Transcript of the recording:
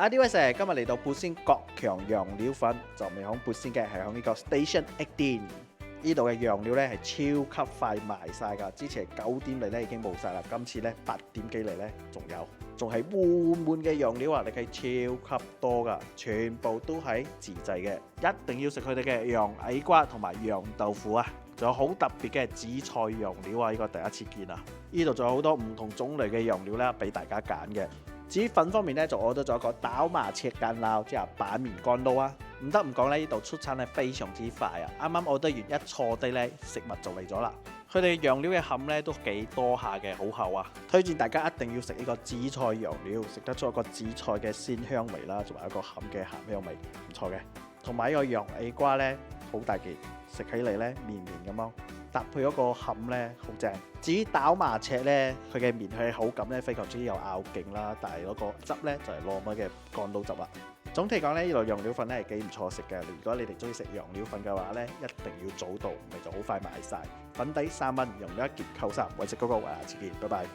呢位成今日嚟到砵仙國強羊料粉，就未響砵仙嘅，係響呢個 Station 18。呢度嘅羊料咧係超級快賣晒㗎，之前9點嚟咧已經冇晒啦，今次咧8點幾嚟咧仲有，仲係滿嘅羊料啊！你睇超級多㗎，全部都係自製嘅，一定要食佢哋嘅羊矮瓜同埋羊豆腐啊！仲有好特別嘅紫菜羊料啊！呢個第一次見啊！呢度仲有好多唔同種類嘅羊料咧，俾大家揀嘅。至於粉方面咧，就我都做一個倒麻赤間撈，即係板麵乾撈啊！唔得唔講咧，呢度出餐係非常之快啊！啱啱我得完一坐低咧，食物就嚟咗啦。佢哋羊料嘅餡咧都幾多下嘅，好厚啊！推薦大家一定要食呢個紫菜羊料，食得出一個紫菜嘅鮮香味啦，同埋一個餡嘅鹹香味，唔錯嘅。同埋呢個羊矮瓜咧，好大件，食起嚟咧綿綿咁咯。搭配嗰個餡咧好正。至於倒麻赤咧，佢嘅麵係口感咧非常之有咬勁啦，但係嗰個汁咧就係糯米嘅乾撈汁啦。總體講咧，呢度羊料粉咧係幾唔錯食嘅。如果你哋中意食羊料粉嘅話咧，一定要早到，唔係就好快賣晒。粉底3蚊，羊料1件扣3，為食嗰個，下次見，拜拜。